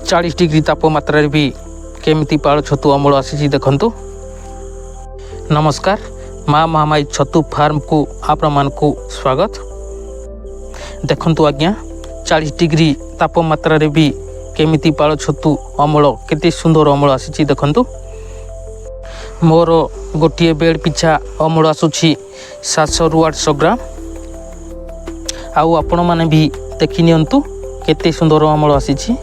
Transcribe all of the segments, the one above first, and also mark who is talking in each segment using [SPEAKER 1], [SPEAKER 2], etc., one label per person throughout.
[SPEAKER 1] 40 degree तापमात्रा भी केमिति पाଳ छतु अमल आसी देखंतु। नमस्कार, माँ महामाई छतु फार्म को आपण मानकु स्वागत। देखंतु आज्ञा 40 डिग्री तापमात्रा भी केमिति पाळ छतु अमल केते सुंदर अमल आसी देखंतु। मोर गोटे बेड पिछा अमल आसुछि 700 ରୁ 800 ग्राम। आउ आपण माने भी देखि नियंतु केते सुंदर अमल आसी।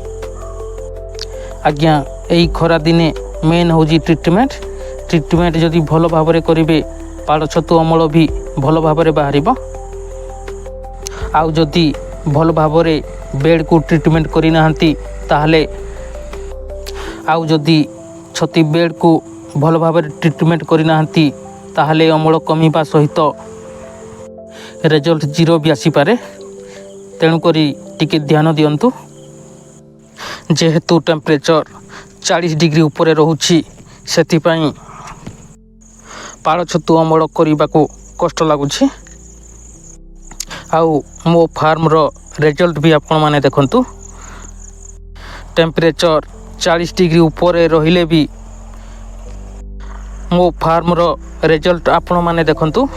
[SPEAKER 1] आज्ञा यही खरा दिने मेन हूँ ट्रिटमेंट जदि भल भाव करेंगे पाळ छतु अमल भी भल भाव बाहर। आउ जदि भल भाव बेड को ट्रिटमेंट करना ताहले आउ जदि छती बेड को भल भाव ट्रिटमेंट करना ताहले अमल कमिबा सहित रिजल्ट जीरो भी आसीपारे। तेणुक टिके ध्यान दियंतु। जेहेतु टेम्परेचर 40 डिग्री ऊपर रोची से पाळ छतु अमल करने को कष्ट लगुच। आउ मो फार्म रो रिजल्ट भी आपण माने देखंतु। टेम्परेचर 40 डिग्री ऊपर रहिले भी मो फार्म रो रिजल्ट आपण माने देखंतु।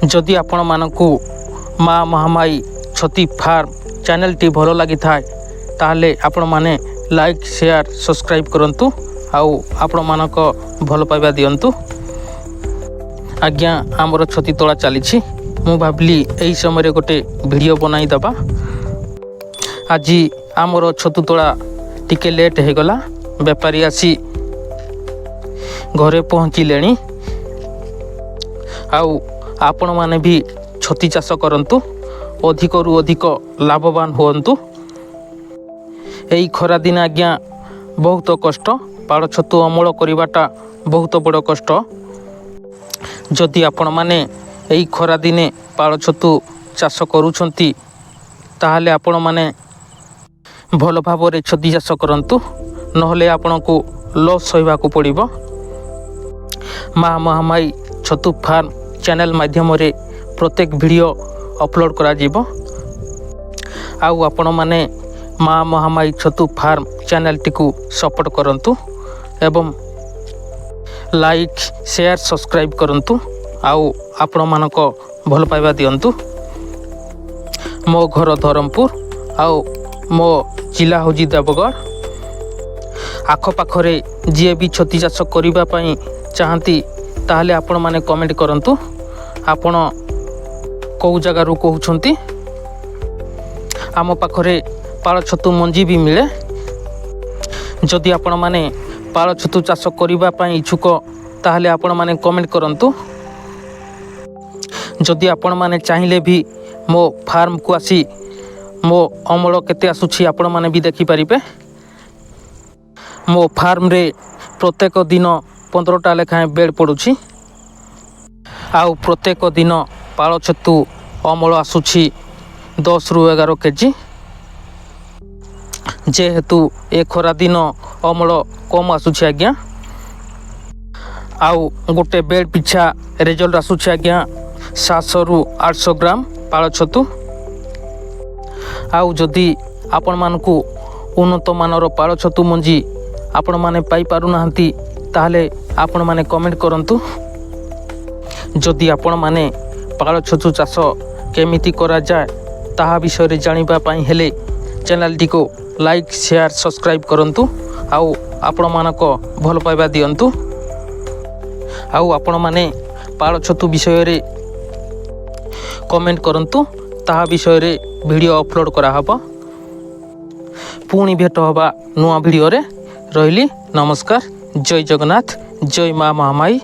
[SPEAKER 1] जदि आपण मानकु माँ महामाई छती फार्म चैनल टी भल लगी थाए ताहले आपण माने लाइक शेयर सब्सक्राइब करंतु। आउ आपण मानक भल पाइबा दियंतु। आज्ञा आमर छती तोड़ा चली मु भाविली यही समय गोटे वीडियो बनाई दबा। आज आमर छतु तोड़ा टिके लेट हो गला। बेपारी आसी घरे पहुँचिले। आउ आपण माने भी छती चाष करंतु, अधिक रु अधिक लाभवान होंतु। यही खरा दिन आज्ञा बहुत कष्ट, पाळ छतु अमल करवाटा बहुत बड़ कष्ट। जदि आपण माने यही खरा दिने पाळ छतु चाष करूछंती ताहले आपण माने भल भाव छती चाष करंतु, नहले आपण को लॉस सहबा को पड़िबो। माँ महामाई छतु फार्म चैनल माध्यम रे प्रत्येक वीडियो अपलोड करा जीवो। आउ आपण माने माँ महामाई छतु फार्म चैनल टी को सपोर्ट करंतु एवं लाइक शेयर सब्सक्राइब करंतु। आउ आपण मानक भल पाइबा दियंतु। मो घर धरमपुर आउ मो जिला हूँ देवगढ़। आखपाखरे जी भी छती चाष करने चाहती ताहले आपण माने कमेंट करंतु। आपण कौ जगार कहते आम पाखरे पाळ छतु मंजी भी मिले। जदि आपण माने पाळ छतु चाष करने इच्छुक ताहले आपण माने कमेंट करंतु। जदि आपण माने चाहिए भी मो फार्म को आसी मो अमल केते आसुछि आपण माने भी देखि परिबे। मो फार्म रे प्रत्येक दिन 15टा लेखाएं बेड पड़ुछि। आउ प्रत्येक दिन पाळ छतु अमल आसुछि 10 ରୁ 11 केजी। जेहेतु ए खरा दिन अमल कम आसुछि आज्ञा। आउ गोटे बेड पिछा रिजल्ट आसुछि आज्ञा 700 ରୁ 800 ग्राम पाळ छतु। आउ जदि आपण मानकु उन्नत मानर पाळ छतु मंजी आपण माने पाई पारु नाहंती ताहले आपण माने कमेंट करंतु। जदि आपण माने पाळ छतु चाष केमिति करा जाए ताहा विषय रे जानिबा पई हेले चैनल टी को लाइक शेयर सब्सक्राइब करंतु। आउ आपण मानक भल पाइबा दियंतु। आउ आपण माने पाळ छतु विषय रे कमेंट करंतु। ताहा विषय रे वीडियो अपलोड करा हबो। पुणी भेट हबा नुआ वीडियो रे। रहिली नमस्कार। जय जगन्नाथ, जय माँ महामाई।